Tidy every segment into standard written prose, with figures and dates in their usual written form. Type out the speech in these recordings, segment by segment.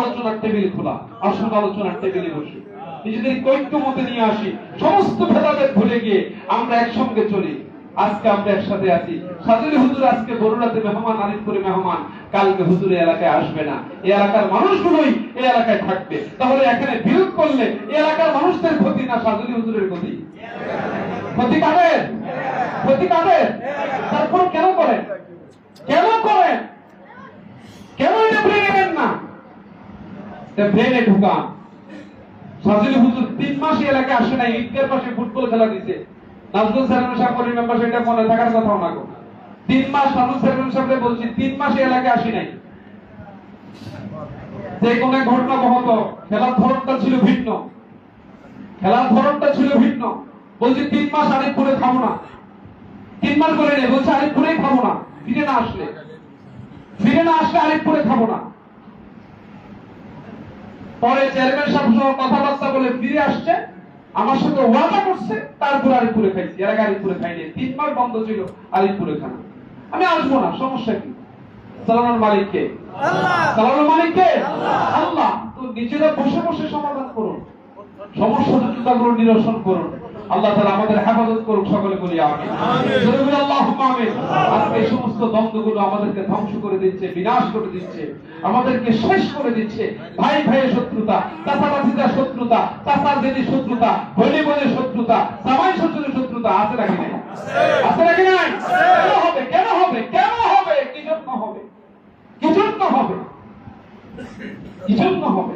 আলোচনার টেবিল খোলা, আসল আলোচনার টেবিলে বসে নিজেদের ঐক্যমতে নিয়ে আসি, সমস্ত ভেদাভেদ ভুলে গিয়ে আমরা একসঙ্গে চলি। আজকে আমরা একসাথে আছি। সাজুলি হুজুর আজকে বরুড়াতে মেহমান, আলিপুরে মেহমান, কালকে হুজুর এলাকায় আসবে না, এই এলাকার মানুষগুলোই এই এলাকায় থাকবে। তাহলে এখানে বিরোধ করলে এই এলাকার মানুষদের ক্ষতি না সাজুলি হুজুরের ক্ষতি? ক্ষতি কাদের? ক্ষতি কাদের? তারপর কেন করেন? কেন করেন? কেন এটা ব্রেনে নেন না? ব্রেনে ঢুকান। সাজুলি হুজুর 3 মাস এলাকায় আসে নাই, ঈদগার পাশে ফুটবল খেলা দিতে। নাজমুল সালাম সাহেবের মেম্বার সেটা মনে থাকার কথাও না। 3 মাস নাজমুল সালাম সাহেবকে বলছি 3 মাস এলাকায় আসি নাই। যে কোন ঘটনা বহত, খেলার ধরনটা ছিল ভিন্ন, খেলার ধরনটা ছিল ভিন্ন। বলছি 3 মাস আলিপুরে খাবো না, 3 মাস করে নেই, বলছে আলিপুরেই খাবো না, ফিরে না আসলে আলিপুরে খাবো না। পরে চেয়ারম্যান সাহেব সহ কথাবার্তা বলে ফিরে আসছে, আমার সাথে ওয়াদা করছে, তারপর আলিপুরে খাইছি। এর আগে আলিপুরে খাইনি, 3 মাস বন্ধ ছিল আলিপুরে খানা। আমি আসবো না, সমস্যা কি? চালানোর মালিক কে? আল্লাহ। চালানোর মালিক কে? আল্লাহ। তো নিজেরা বসে বসে সমাধান করুন, সমস্যাগুলো নিরসন করুন। আল্লাহ তাআলা আমাদের হেফাজত করুক, সকলে বলি আমিন। জোরে বলি আল্লাহুম্মা আমিন। আজকে এই সমস্ত দ্বন্দ্বগুলো আমাদেরকে ধ্বংস করে দিচ্ছে, বিনাশ করে দিচ্ছে, আমাদেরকে শেষ করে দিচ্ছে। ভাই ভাইয়ের শত্রুতা, চাচা চাচিদের শত্রুতা, চাচার দিদির শত্রুতা, বোনে বোনের শত্রুতা, জামাই শ্বশুরের শত্রুতা আছে নাকি নাই? আছে নাকি নাই? কেন হবে? কেন হবে? কেন হবে? কি জন্য হবে? কি জন্য হবে? কি জন্য হবে?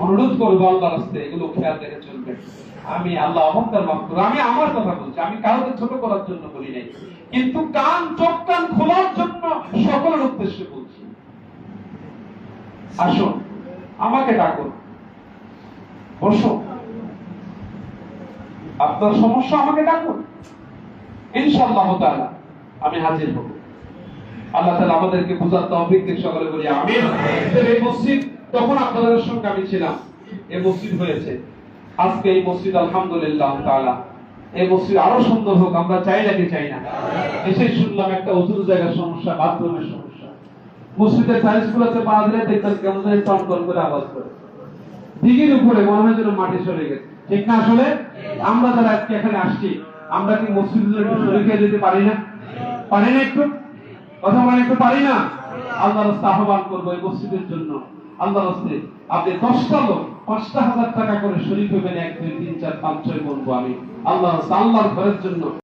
অনুরোধ করবো আল্লাহর রাস্তায় এগুলো খেয়াল রেখে চলবে। আমি আল্লাহ অহংকার মাফ করবো, আমি আমার কথা বলছি, আমি কাউকে ছোট করার জন্য বলি নাই, কিন্তু কান চোখ কান খোলার জন্য সকলের উদ্দেশ্যে বলছি। আসুন, আমাকে ডাকুন, বসো, আপনার সমস্যা আমাকে ডাকুন, ইনশাআল্লাহ তাআলা আমি হাজির হব। আল্লাহ তাআলা আমাদেরকে বুঝার তৌফিক দিন, সকলে বলি আমিন। এই মসজিদ তখন আপনাদের সঙ্গে আমি ছিলাম, এই মসজিদ হয়েছে আজকে, এই মসজিদ আলহামদুলিল্লাহ তাআলা, এই মসজিদ আরো সুন্দর হোক, আমরা চাই নাকি চাই না? এসে শুনলাম একটা অজুর জায়গার সমস্যা, বাথরুমের সমস্যা। মসজিদের টাইলস গুলোতে পা দিলে দেখবেন কেমন জানি টনটন করে আওয়াজ করে, দিঘির উপরে মনে হয় যেন মাটি সরে গেছে, ঠিক না? আসলে আমরা যারা আজকে এখানে আসছি, আমরা কি মসজিদের একটু শরীকে যেতে পারি না? পারি না? একটু কথা বলেন, একটু পারি না? আল্লাহর রাস্তায় আহ্বান করবো এই মসজিদের জন্য। আল্লাহর রাস্তায় আপনি 10টা লোক 5,000 টাকা করে শরীক হবেন, 1 2 3 4 5 6 বলবো আমি আল্লাহর ঘরের জন্য।